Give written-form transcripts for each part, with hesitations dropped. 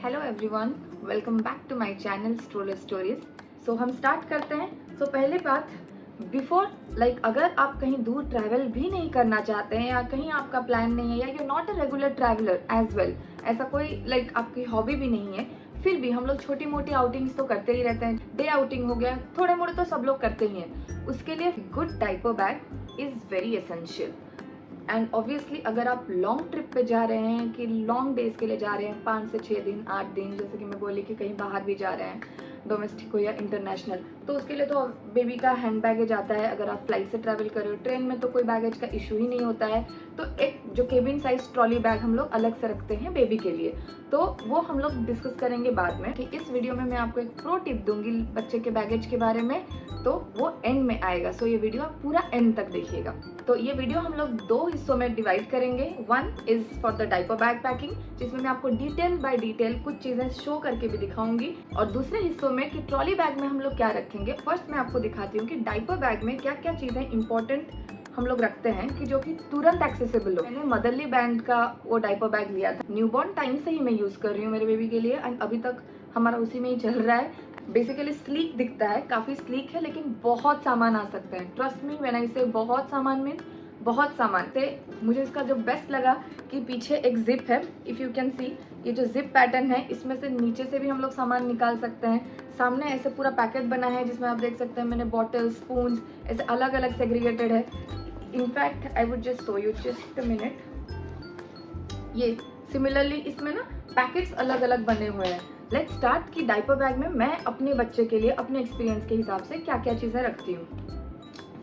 Hello everyone, welcome back to my channel stroller stories. So हम start करते हैं। सो पहले बात, बिफोर अगर आप कहीं दूर ट्रैवल भी नहीं करना चाहते हैं या कहीं आपका प्लान नहीं है या you not a regular traveller as well, ऐसा कोई आपकी हॉबी भी नहीं है, फिर भी हम लोग छोटी मोटी आउटिंग्स तो करते ही रहते हैं। डे आउटिंग हो गया, थोड़े मोड़े तो सब लोग करते ही हैं। उसके लिए good diaper bag is very essential. And obviously अगर आप लॉन्ग ट्रिप पे जा रहे हैं कि लॉन्ग डेज के लिए जा रहे हैं, 5 से 6 दिन 8 दिन, जैसे कि मैं बोली कि कहीं बाहर भी जा रहे हैं, डोमेस्टिक हो या इंटरनेशनल, तो उसके लिए तो बेबी का हैंड बैगेज आता है। अगर आप फ्लाइट से ट्रैवल कर रहे हो, ट्रेन में तो कोई बैगेज का इशू ही नहीं होता है। तो एक जो केबिन साइज ट्रॉली बैग हम लोग अलग से रखते हैं बेबी के लिए, तो वो हम लोग डिस्कस करेंगे बाद में। ठीक, इस वीडियो में मैं आपको एक प्रो टिप दूंगी बच्चे के बैगेज के बारे में, तो वो एंड में आएगा। सो ये वीडियो आप पूरा एंड तक देखिएगा। तो ये वीडियो हम लोग 2 हिस्सों में डिवाइड करेंगे। One is for the diaper bag packing, जिसमें मैं आपको डिटेल बाय डिटेल कुछ चीजें शो करके भी दिखाऊंगी, और दूसरे हिस्सों में कि ट्रॉली बैग में हम लोग क्या रखेंगे। फर्स्ट मैं आपको दिखाती हूँ कि डायपर बैग में क्या क्या चीजें इंपॉर्टेंट हम लोग रखते हैं कि जो कि तुरंत एक्सेसिबल हो। मैंने मदरली ब्रांड का वो डायपर बैग लिया था, न्यूबॉर्न टाइम से ही मैं यूज कर रही हूँ मेरे बेबी के लिए, एंड अभी तक हमारा उसी में ही चल रहा है। बेसिकली स्लीक दिखता है, काफी स्लीक है, लेकिन बहुत सामान आ सकते हैं। ट्रस्ट मी व्हेन आई से बहुत सामान मीन्स बहुत सामान से। मुझे इसका जो बेस्ट लगा कि पीछे एक जिप है, इफ यू कैन सी, ये जो जिप पैटर्न है इसमें से नीचे से भी हम लोग सामान निकाल सकते हैं। सामने ऐसे पूरा पैकेट बना है जिसमें आप देख सकते हैं मैंने बॉटल, स्पून्स ऐसे अलग अलग सेग्रीगेटेड है। In fact I would just show you, just a minute. ये सिमिलरली इसमें ना पैकेट्स अलग अलग बने हुए हैं। लेट्स स्टार्ट कि डायपर बैग में मैं अपने बच्चे के लिए अपने एक्सपीरियंस के हिसाब से क्या क्या चीज़ें रखती हूँ।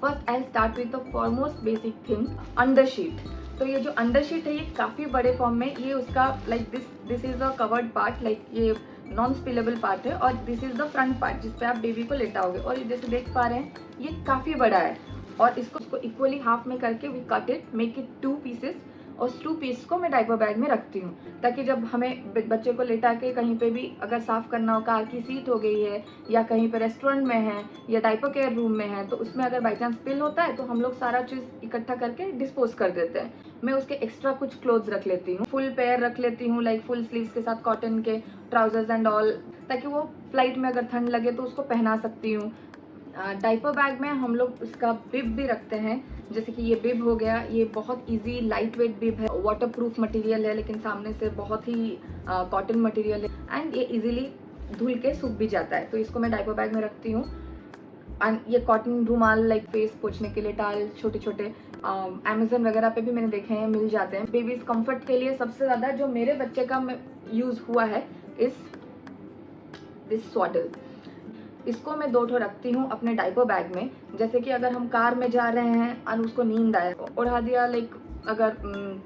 First I start with the foremost basic thing, under sheet. तो ये जो अंडर शीट है ये काफ़ी बड़े फॉर्म में, ये उसका this is a covered part, ये नॉन स्पिलेबल पार्ट है, और this is the front part जिसपे आप बेबी को लेटाओगे। और ये जैसे देख पा रहे हैं ये काफ़ी बड़ा है, और इसको इक्वली हाफ में करके we cut it, make it 2 pieces, और उस 2 पीस को मैं डायपर बैग में रखती हूँ, ताकि जब हमें बच्चे को लेटा के कहीं पे भी अगर साफ़ करना हो, कार की सीट हो गई है या कहीं पे रेस्टोरेंट में है या डायपर केयर रूम में है, तो उसमें अगर बाई चांस स्पिल होता है तो हम लोग सारा चीज़ इकट्ठा करके डिस्पोज कर देते हैं। मैं उसके एक्स्ट्रा कुछ क्लोथ्स रख लेती हूँ, फुल पेयर रख लेती हूँ, फुल स्लीव्स के साथ कॉटन के ट्राउजर्स एंड ऑल, ताकि वो फ्लाइट में अगर ठंड लगे तो उसको पहना सकती हूँ। डायपर बैग में हम लोग उसका बिब भी रखते हैं, जैसे कि ये बिब हो गया, ये बहुत इजी लाइट वेट बिब है, वाटरप्रूफ मटेरियल है, लेकिन सामने से बहुत ही कॉटन मटेरियल है, एंड ये इजीली धुल के सूख भी जाता है, तो इसको मैं डायपर बैग में रखती हूँ। एंड ये कॉटन रुमाल फेस पोछने के लिए, टाल छोटे छोटे अमेजन वगैरह पे भी मैंने देखे हैं, मिल जाते हैं। बेबीज कंफर्ट के लिए सबसे ज़्यादा जो मेरे बच्चे का यूज़ हुआ है इस दिस स्वाडल। इसको मैं 2 ठो रखती हूँ अपने डायपर बैग में। जैसे कि अगर हम कार में जा रहे हैं और उसको नींद आए, उड़ा दिया, अगर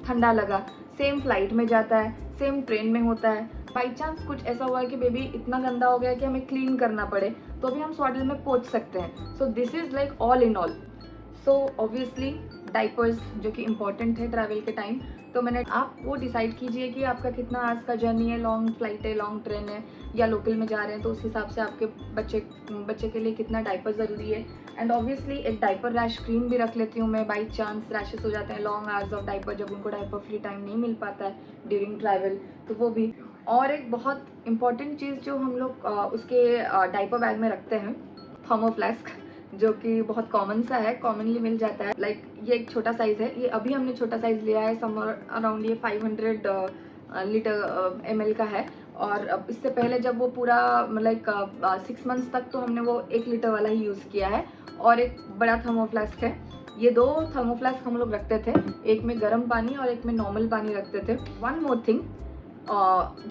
ठंडा लगा, सेम फ्लाइट में जाता है, सेम ट्रेन में होता है, बाई चांस कुछ ऐसा हुआ है कि बेबी इतना गंदा हो गया कि हमें क्लीन करना पड़े, तो भी हम स्वाडल में पोंछ सकते हैं। So this is all in all. So obviously diapers जो कि इम्पॉर्टेंट है ट्रैवल के टाइम, तो मैंने आप वो डिसाइड कीजिए कि आपका कितना आवर्स का जर्नी है, लॉन्ग फ्लाइट है, लॉन्ग ट्रेन है, या लोकल में जा रहे हैं, तो उस हिसाब से आपके बच्चे के लिए कितना डाइपर ज़रूरी है। एंड ऑब्वियसली एक डाइपर रैश क्रीम भी रख लेती हूँ मैं, बाई चांस रैशेस हो जाते हैं लॉन्ग आवर्स ऑफ डाइपर, जब उनको डाइपर फ्री टाइम नहीं मिल पाता है ड्यूरिंग ट्रैवल, तो वो भी। और एक बहुत इंपॉर्टेंट चीज़ जो हम लोग उसके डाइपर बैग में रखते हैं, थर्मोफ्लास्क, जो कि बहुत कॉमन सा है, कॉमनली मिल जाता है। ये एक छोटा साइज़ है, ये अभी हमने छोटा साइज़ लिया है, समर अराउंड ये 500 लीटर ml का है। और इससे पहले जब वो पूरा 6 मंथ्स तक तो हमने वो 1 लीटर वाला ही यूज़ किया है। और एक बड़ा थर्मोफ्लास्क है, ये 2 थर्मोफ्लास्क हम लोग रखते थे, एक में गर्म पानी और एक में नॉर्मल पानी रखते थे। वन मोर थिंग,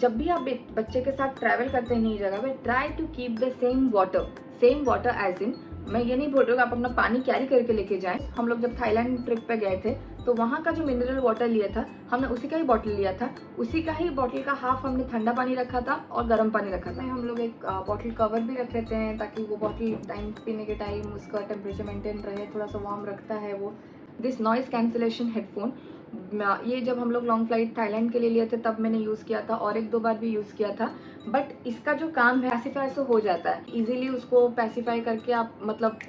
जब भी आप बच्चे के साथ ट्रैवल करते हैं नई जगह पे, try to keep the same water as in, मैं ये नहीं बोल रही हूँ आप अपना पानी कैरी करके लेके जाएं। हम लोग जब थाईलैंड ट्रिप पे गए थे तो वहाँ का जो मिनरल वाटर लिया था हमने, उसी का ही बॉटल लिया था, उसी का ही बॉटल का हाफ हमने ठंडा पानी रखा था और गर्म पानी रखा था। हम लोग एक बॉटल कवर भी रख लेते हैं, ताकि वो बॉटल टाइम पीने के टाइम उसका टेम्परेचर मेंटेन रहे, थोड़ा सा वार्म रखता है वो। दिस नॉइज़ कैंसिलेशन हेडफोन, ये जब हम लोग लॉन्ग फ्लाइट थाईलैंड के लिए लिए थे तब मैंने यूज़ किया था, और 1-2 बार भी यूज़ किया था। बट इसका जो काम है पैसिफाई से हो जाता है इजीली, उसको पैसिफाई करके आप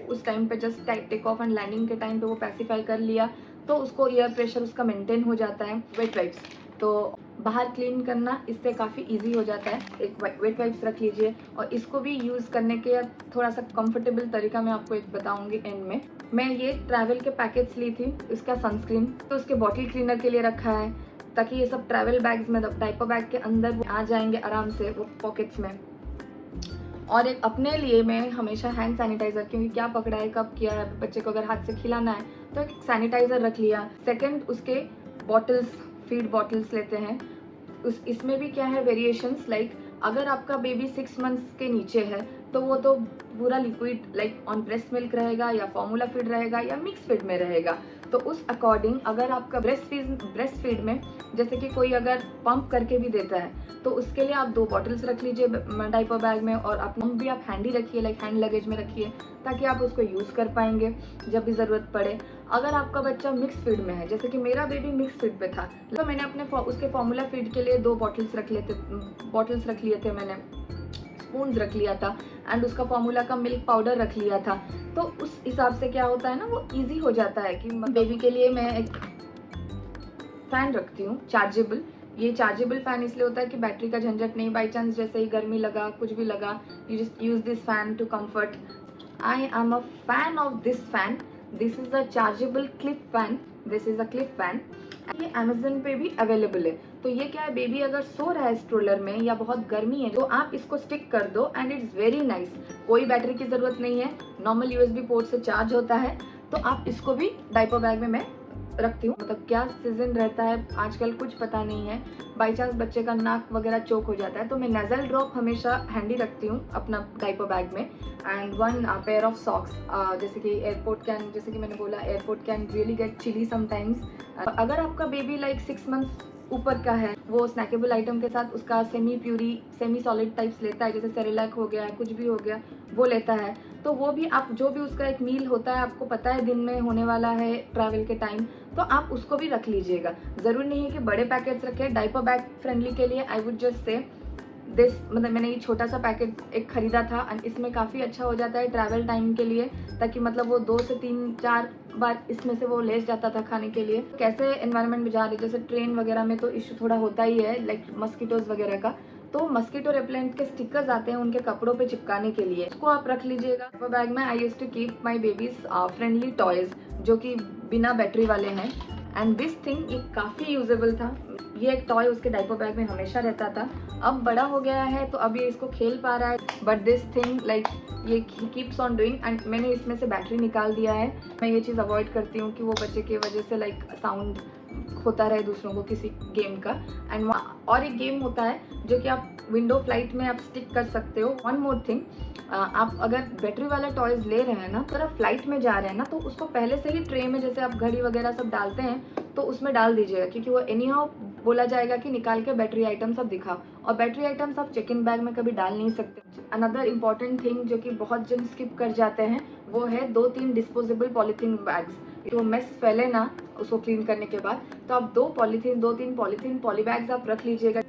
उस टाइम पे just take off and landing के टाइम पे वो पैसिफाई कर लिया, तो उसको एयर प्रेशर उसका मेंटेन हो जाता है। वेट वाइप्स, तो बाहर क्लीन करना इससे काफ़ी इजी हो जाता है। एक वेट वाइप्स रख लीजिए, और इसको भी यूज़ करने के थोड़ा सा कंफर्टेबल तरीका मैं आपको एक बताऊंगी एंड में। मैं ये ट्रैवल के पैकेट्स ली थी, इसका सनस्क्रीन तो उसके बॉटल क्लीनर के लिए रखा है, ताकि ये सब ट्रैवल बैग्स में, डाइपर बैग के अंदर वो आ जाएंगे आराम से वो पॉकेट्स में। और एक अपने लिए मैं हमेशा हैंड सैनिटाइज़र, क्योंकि क्या पकड़ा है कब किया है, बच्चे को अगर हाथ से खिलाना है तो एक सैनिटाइज़र रख लिया। सेकंड, उसके बॉटल्स, फीड बॉटल्स लेते हैं। इसमें भी क्या है वेरिएशंस, लाइक अगर आपका बेबी 6 मंथ्स के नीचे है तो वो तो पूरा liquid like on breast milk रहेगा, या फॉर्मूला फीड रहेगा, या मिक्स फीड में रहेगा। तो उस अकॉर्डिंग अगर आपका ब्रेस्ट फीड में जैसे कि कोई अगर पंप करके भी देता है तो उसके लिए आप 2 बॉटल्स रख लीजिए डाइपर बैग में, और आप पंप भी आप हैंडी रखिए, लाइक हैंड लगेज में रखिए, ताकि आप उसको यूज़ कर पाएंगे जब भी ज़रूरत पड़े। अगर आपका बच्चा मिक्स फीड में है, जैसे कि मेरा बेबी मिक्स फीड पे था, तो मैंने अपने उसके फॉर्मूला फीड के लिए 2 बॉटल्स रख लिए थे मैंने, स्पून्स रख लिया था, एंड उसका फॉर्मूला का मिल्क पाउडर रख लिया था। तो उस हिसाब से क्या होता है ना, वो इजी हो जाता है कि बेबी के लिए मैं एक फ़ैन रखती हूँ चार्जेबल। ये चार्जेबल फ़ैन इसलिए होता है कि बैटरी का झंझट नहीं, बाई चांस जैसे ही गर्मी लगा, कुछ भी लगा, you just use this fan to comfort. I am a fan of this fan. This is a chargeable clip fan, this is a clip fan. ये अमेजन पे भी अवेलेबल है। तो ये क्या है, बेबी अगर सो रहा है स्ट्रोलर में या बहुत गर्मी है तो आप इसको स्टिक कर दो, एंड इट्स वेरी नाइस। कोई बैटरी की ज़रूरत नहीं है, नॉर्मल यूएसबी पोर्ट से चार्ज होता है। तो आप इसको भी डाइपर बैग में मैं रखती हूँ। मतलब क्या सीजन रहता है आजकल कुछ पता नहीं है, बाई चांस बच्चे का नाक वगैरह चोक हो जाता है, तो मैं नेजल ड्रॉप हमेशा हैंडी रखती हूँ अपना डाइपर बैग में। एंड 1 पेयर ऑफ सॉक्स, जैसे कि एयरपोर्ट कैन, जैसे कि मैंने बोला airport can really get chilly sometimes. अगर आपका बेबी लाइक 6 मंथ्स ऊपर का है, वो स्नैकेबल आइटम के साथ उसका सेमी सॉलिड टाइप्स लेता है, जैसे सेरेलैक हो गया, कुछ भी हो गया वो लेता है, तो वो भी आप जो भी उसका एक मील होता है, आपको पता है दिन में होने वाला है ट्रैवल के टाइम, तो आप उसको भी रख लीजिएगा। ज़रूरी नहीं है कि बड़े पैकेट्स रखें। डाइपर बैग फ्रेंडली के लिए आई वुड जस्ट से दिस, मतलब मैंने ये छोटा सा पैकेट एक ख़रीदा था, एंड इसमें काफ़ी अच्छा हो जाता है ट्रैवल टाइम के लिए, ताकि मतलब वो 2 से 3-4 बार इसमें से वो ले जाता था खाने के लिए। कैसे एनवायरनमेंट में जा रहे, जैसे ट्रेन वगैरह में तो इशू थोड़ा होता ही है, लाइक मस्कीटोज़ वगैरह का, तो मस्कीटो रेपेलेंट के स्टिकर्स आते हैं उनके कपड़ों पे चिपकाने के लिए, उसको आप रख लीजिएगा। डाइपर बैग में I used to keep my baby's friendly toys, जो कि बिना बैटरी वाले हैं, एंड दिस थिंग ये काफ़ी यूजेबल था। ये एक टॉय उसके डाइपर बैग में हमेशा रहता था। अब बड़ा हो गया है तो अब ये इसको खेल पा रहा है, बट दिस थिंग लाइक ये कीप्स ऑन डूइंग, एंड मैंने इसमें से बैटरी निकाल दिया है। मैं ये चीज़ अवॉइड करती हूँ कि वो बच्चे की वजह से लाइक साउंड होता रहे दूसरों को किसी गेम का। एंड और एक गेम होता है जो कि आप विंडो फ्लाइट में आप स्टिक कर सकते हो। वन मोर थिंग, आप अगर बैटरी वाला टॉयज़ ले रहे हैं ना, अगर आप फ्लाइट में जा रहे हैं ना, तो उसको पहले से ही ट्रे में, जैसे आप घड़ी वगैरह सब डालते हैं, तो उसमें डाल दीजिएगा, क्योंकि वो एनी हाउ बोला जाएगा कि निकाल के बैटरी आइटम सब दिखाओ, और बैटरी आइटम्स आप चेक इन बैग में कभी डाल नहीं सकते। अनदर इम्पॉर्टेंट थिंग जो कि बहुत जन स्किप कर जाते हैं, वो है 2-3 डिस्पोजेबल पॉलीथीन बैग्स। तो मेस फैले ना उसको क्लीन करने के बाद, तो आप 2-3 पॉलीथीन पॉली बैग्स आप रख लीजिएगा।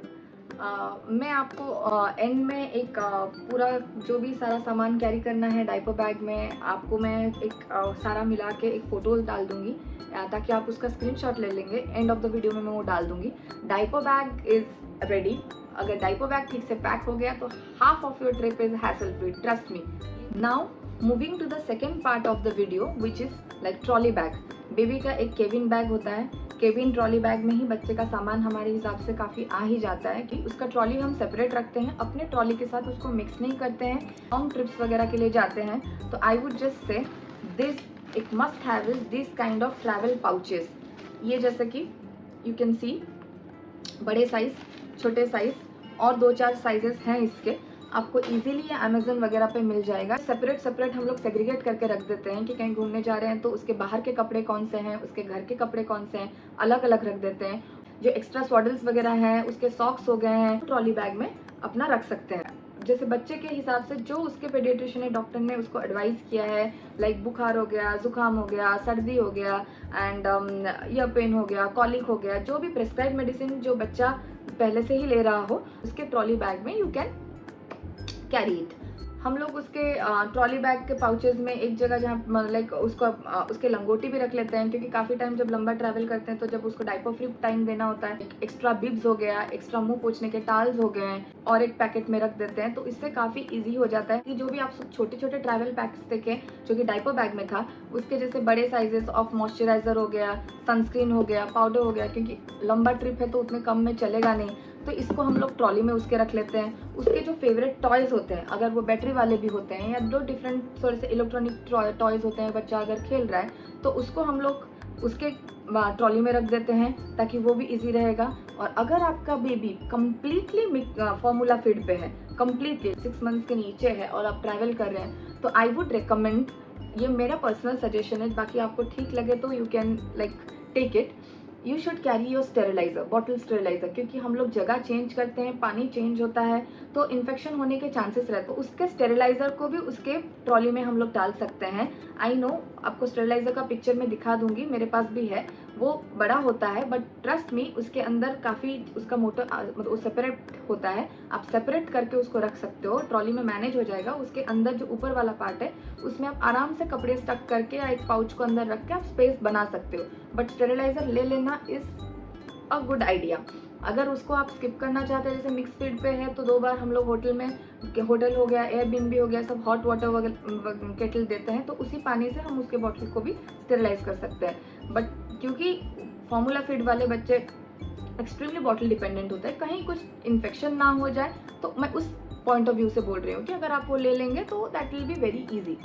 मैं आपको एंड में एक पूरा जो भी सारा सामान कैरी करना है डाइपर बैग में, आपको मैं एक सारा मिला के एक फ़ोटोज़ डाल दूँगी, ताकि आप उसका स्क्रीनशॉट ले लेंगे। एंड ऑफ द वीडियो में मैं वो डाल दूँगी। Diaper bag is ready. अगर डाइपर बैग ठीक से पैक हो गया तो half of your trip is hassle free, trust me. Now moving to the second part of the video, which is like trolley bag. Baby का एक cabin bag होता है। केबिन ट्रॉली बैग में ही बच्चे का सामान हमारे हिसाब से काफ़ी आ ही जाता है, कि उसका ट्रॉली हम सेपरेट रखते हैं, अपने ट्रॉली के साथ उसको मिक्स नहीं करते हैं। लॉन्ग ट्रिप्स वगैरह के लिए जाते हैं तो I would just say this एक must have is this kind of travel pouches. ये जैसे कि यू कैन सी बड़े साइज़, छोटे साइज़ और 2-4 साइजेस हैं इसके। आपको इजीली ये अमेजन वगैरह पे मिल जाएगा। सेपरेट हम लोग सेग्रीगेट करके रख देते हैं कि कहीं घूमने जा रहे हैं तो उसके बाहर के कपड़े कौन से हैं, उसके घर के कपड़े कौन से हैं, अलग अलग रख देते हैं। जो एक्स्ट्रा स्वॉडल्स वगैरह हैं, उसके सॉक्स हो गए हैं, ट्रॉली बैग में अपना रख सकते हैं। जैसे बच्चे के हिसाब से जो उसके पेडियाट्रिशियन है, डॉक्टर ने उसको एडवाइस किया है, लाइक बुखार हो गया, जुकाम हो गया, सर्दी हो गया, एंड ईयर पेन हो गया, कॉलिक हो गया, जो भी प्रिस्क्राइब मेडिसिन जो बच्चा पहले से ही ले रहा हो, उसके ट्रॉली बैग में यू कैन कैरी इट। हम लोग उसके ट्रॉली बैग के पाउचेस में एक जगह जहाँ लाइक उसको उसके लंगोटी भी रख लेते हैं, क्योंकि काफ़ी टाइम जब लंबा ट्रैवल करते हैं तो जब उसको डायपर फ्री टाइम देना होता है, एक्स्ट्रा बिब्स हो गया, एक्स्ट्रा मुंह पोछने के टाल्स हो गए हैं, और एक पैकेट में रख देते हैं। तो इससे काफ़ी ईजी हो जाता है कि जो भी आप छोटे छोटे ट्रैवल पैक्स देखें जो कि डायपर बैग में था, उसके जैसे बड़े साइजेस ऑफ मॉइस्चराइजर हो गया, सनस्क्रीन हो गया, पाउडर हो गया, क्योंकि लंबा ट्रिप है तो उतने कम में चलेगा नहीं, तो इसको हम लोग ट्रॉली में उसके रख लेते हैं। उसके जो फेवरेट टॉयज़ होते हैं, अगर वो बैटरी वाले भी होते हैं या दो डिफरेंट थोड़े से इलेक्ट्रॉनिक टॉयज़ होते हैं, बच्चा अगर खेल रहा है तो उसको हम लोग उसके ट्रॉली में रख देते हैं ताकि वो भी इजी रहेगा। और अगर आपका बेबी कम्प्लीटली फॉर्मूला फीड पे है, कम्प्लीटली 6 मंथ्स के नीचे है और आप ट्रैवल कर रहे हैं, तो आई वुड रिकमेंड, ये मेरा पर्सनल सजेशन है, बाकी आपको ठीक लगे तो you can like take it, you should carry your steriliser, bottle steriliser, क्योंकि हम लोग जगह चेंज करते हैं, पानी चेंज होता है तो इन्फेक्शन होने के चांसेस रहते हैं। उसके स्टेरिलाइज़र को भी उसके ट्रॉली में हम लोग डाल सकते हैं। आई नो, आपको स्टेरिलाइज़र का पिक्चर में दिखा दूंगी, मेरे पास भी है, वो बड़ा होता है, बट ट्रस्ट मी उसके अंदर काफ़ी उसका मोटर मतलब सेपरेट होता है, आप सेपरेट करके उसको रख सकते हो, ट्रॉली में मैनेज हो जाएगा। उसके अंदर जो ऊपर वाला पार्ट है उसमें आप आराम से कपड़े स्टक करके या एक पाउच को अंदर रख के आप स्पेस बना सकते हो, बट स्टेरिलाइज़र ले लेना इज़ अ गुड आइडिया। अगर उसको आप स्किप करना चाहते हैं, जैसे मिक्स फीड पे है तो 2 बार हम लोग होटल में, होटल हो गया, एयरबीएनबी हो गया, सब हॉट वाटर वगैरह केटल देते हैं, तो उसी पानी से हम उसके बॉटल को भी स्टेरिलाइज कर सकते हैं। बट क्योंकि फॉर्मूला फीड वाले बच्चे एक्सट्रीमली बॉटल डिपेंडेंट होते हैं, कहीं कुछ इन्फेक्शन ना हो जाए, तो मैं उस पॉइंट ऑफ व्यू से बोल रही हूँ कि अगर आप वो ले लेंगे तो that will be very easy.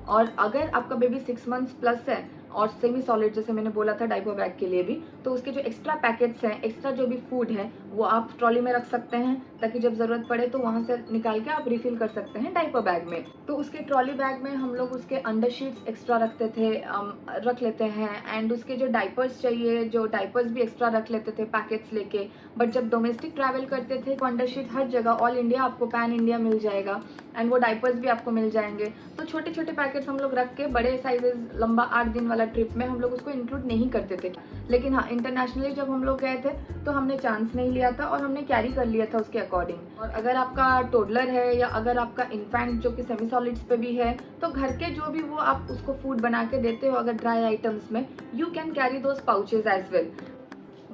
और अगर आपका बेबी 6 मंथ्स प्लस है और सेमी सॉलिड, जैसे मैंने बोला था डायपर बैग के लिए भी, तो उसके जो एक्स्ट्रा पैकेट्स हैं, एक्स्ट्रा जो भी फूड है, वो आप ट्रॉली में रख सकते हैं ताकि जब ज़रूरत पड़े तो वहाँ से निकाल के आप रिफिल कर सकते हैं डायपर बैग में। तो उसके ट्रॉली बैग में हम लोग उसके अंडर शीट्स एक्स्ट्रा रख लेते हैं, एंड उसके जो डायपर्स चाहिए, जो डायपर्स भी एक्स्ट्रा रख लेते थे पैकेट्स लेके। बट जब डोमेस्टिक ट्रैवल करते थे तो अंडर शीट हर जगह, ऑल इंडिया आपको पैन इंडिया मिल जाएगा, एंड वो डायपर्स भी आपको मिल जाएंगे। तो छोटे छोटे पैकेट्स हम लोग रख के, बड़े साइजेस लंबा 8 दिन वाला ट्रिप में हम लोग उसको इंक्लूड नहीं करते थे। लेकिन हाँ, इंटरनेशनली जब हम लोग गए थे तो हमने चांस नहीं लिया था और हमने कैरी कर लिया था उसके अकॉर्डिंग। और अगर आपका टोडलर है या अगर आपका इन्फेंट जो कि सेमी सॉलिड्स पे भी है, तो घर के जो भी वो आप उसको फूड बना के देते हो अगर ड्राई आइटम्स में, you can carry those pouches as well.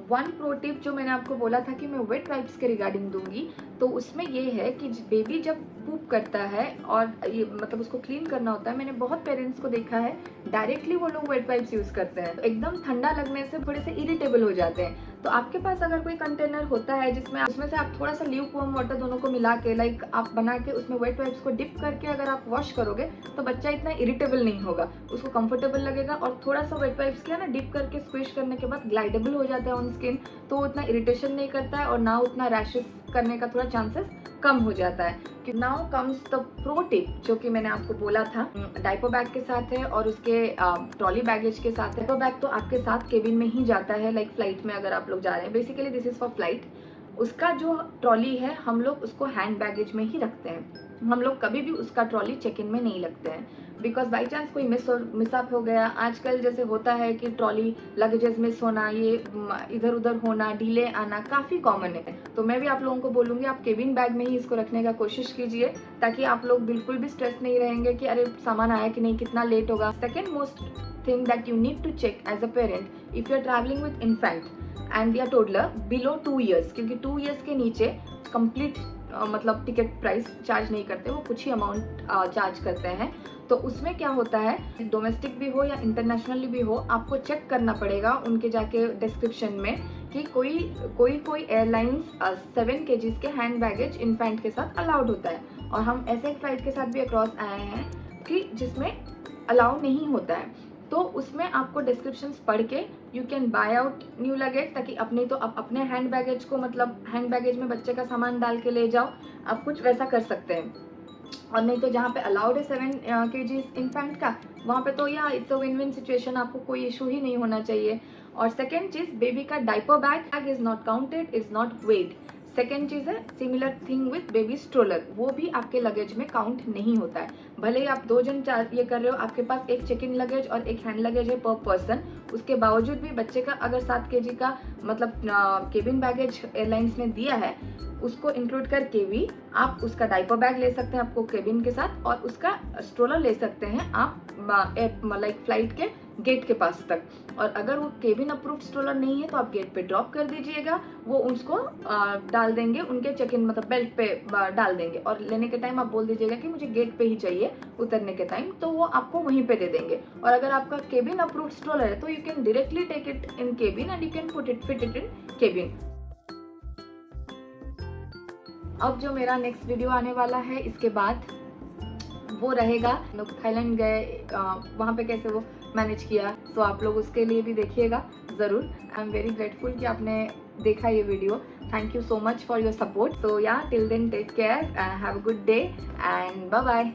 One pro tip जो मैंने आपको बोला था कि मैं वेट वाइप्स के रिगार्डिंग दूंगी, तो उसमें ये है कि बेबी जब पूप करता है और ये मतलब उसको क्लीन करना होता है, मैंने बहुत पेरेंट्स को देखा है डायरेक्टली वो लोग वेट वाइप्स यूज़ करते हैं, तो एकदम ठंडा लगने से थोड़े से इरिटेबल हो जाते हैं। तो आपके पास अगर कोई कंटेनर होता है जिसमें उसमें से आप थोड़ा सा ल्यूक वार्म वाटर दोनों को मिला के लाइक आप बना के उसमें वेट वाइप्स को डिप करके अगर आप वॉश करोगे तो बच्चा इतना इरिटेबल नहीं होगा, उसको कंफर्टेबल लगेगा। और थोड़ा सा वेट वाइप्स किया ना, डिप करके स्क्विश करने के बाद ग्लाइडेबल हो जाता है ऑन स्किन, तो उतना इरिटेशन नहीं करता है और ना उतना रैशेस करने का थोड़ा चांसेस कम हो जाता है। Now comes the pro tip जो कि मैंने आपको बोला था, डायपर बैग के साथ है और उसके ट्रॉली बैगेज के साथ है। डायपर बैग तो आपके साथ केबिन में ही जाता है, लाइक फ्लाइट में अगर आप लोग जा रहे हैं, basically this is for flight. उसका जो ट्रॉली है हम लोग उसको हैंड बैगेज में ही रखते हैं, हम लोग कभी भी उसका ट्रॉली चेक इन में नहीं लगते हैं, बिकॉज बाई चांस कोई मिसअप हो गया, आजकल जैसे होता है कि ट्रॉली लगेजेस मिस होना, ये इधर उधर होना, डिले आना काफ़ी कॉमन है। तो मैं भी आप लोगों को बोलूँगी आप केबिन बैग में ही इसको रखने का कोशिश कीजिए, ताकि आप लोग बिल्कुल भी स्ट्रेस नहीं रहेंगे कि अरे सामान आया कि नहीं, कितना लेट होगा। Second most thing that you need to check as a parent, if you are travelling with infant and या टोडलर बिलो 2 ईयर्स, क्योंकि 2 ईयर्स के नीचे कंप्लीट मतलब टिकट प्राइस चार्ज नहीं करते, वो कुछ ही अमाउंट चार्ज करते हैं। तो उसमें क्या होता है, डोमेस्टिक भी हो या इंटरनेशनली भी हो, आपको चेक करना पड़ेगा उनके जाके डिस्क्रिप्शन में कि कोई एयरलाइंस 7 kg के हैंड बैगेज इन्फेंट के साथ अलाउड होता है। और हम ऐसे एक फ्लाइट के साथ भी अक्रॉस आए हैं कि जिसमें अलाउ नहीं होता है, तो उसमें आपको डिस्क्रिप्शंस पढ़ के you can buy out new luggage, ताकि अपने हैंड बैगेज को मतलब हैंड बैगेज में बच्चे का सामान डाल के ले जाओ, आप कुछ वैसा कर सकते हैं। और नहीं तो जहाँ पे अलाउड है 7 kg इन्फेंट का, वहाँ पे तो yeah it's a win win situation, आपको कोई इशू ही नहीं होना चाहिए। और सेकेंड चीज़, बेबी का diaper bag is not counted, is not weight. Second चीज़ है similar thing with baby stroller, वो भी आपके लगेज में काउंट नहीं होता है। भले ही आप 2 जन 4 ये कर रहे हो, आपके पास एक चेक इन लगेज और एक हैंड लगेज है पर पर्सन, उसके बावजूद भी बच्चे का अगर 7 kg का मतलब केबिन बैगेज एयरलाइंस ने दिया है, उसको इंक्लूड करके भी आप उसका डायपर बैग ले सकते हैं आपको केबिन के साथ, और उसका स्ट्रोलर ले सकते हैं आप लाइक फ्लाइट के गेट के पास तक। और अगर वो केबिन अप्रूव्ड स्ट्रोलर नहीं है तो आप गेट पे ड्रॉप कर दीजिएगा, वो उसको डाल देंगे उनके चेक इन मतलब बेल्ट पे डाल देंगे, और लेने के टाइम आप बोल दीजिएगा कि मुझे गेट पे ही चाहिए उतरने के टाइम, तो वो आपको वहीं पे दे देंगे। और अगर आपका केबिन अप्रूव्ड स्ट्रोलर है तो you can directly take it in cabin and you can fit it in cabin. अब जो मेरा नेक्स्ट वीडियो आने वाला है इसके बाद वो रहेगा लोग थाईलैंड गए, वहाँ पे कैसे वो मैनेज किया, तो आप लोग उसके लिए भी देखिएगा ज़रूर। आई एम वेरी ग्रेटफुल कि आपने देखा ये video. Thank you so much for your support. So yeah till then take care, have a good day and bye bye.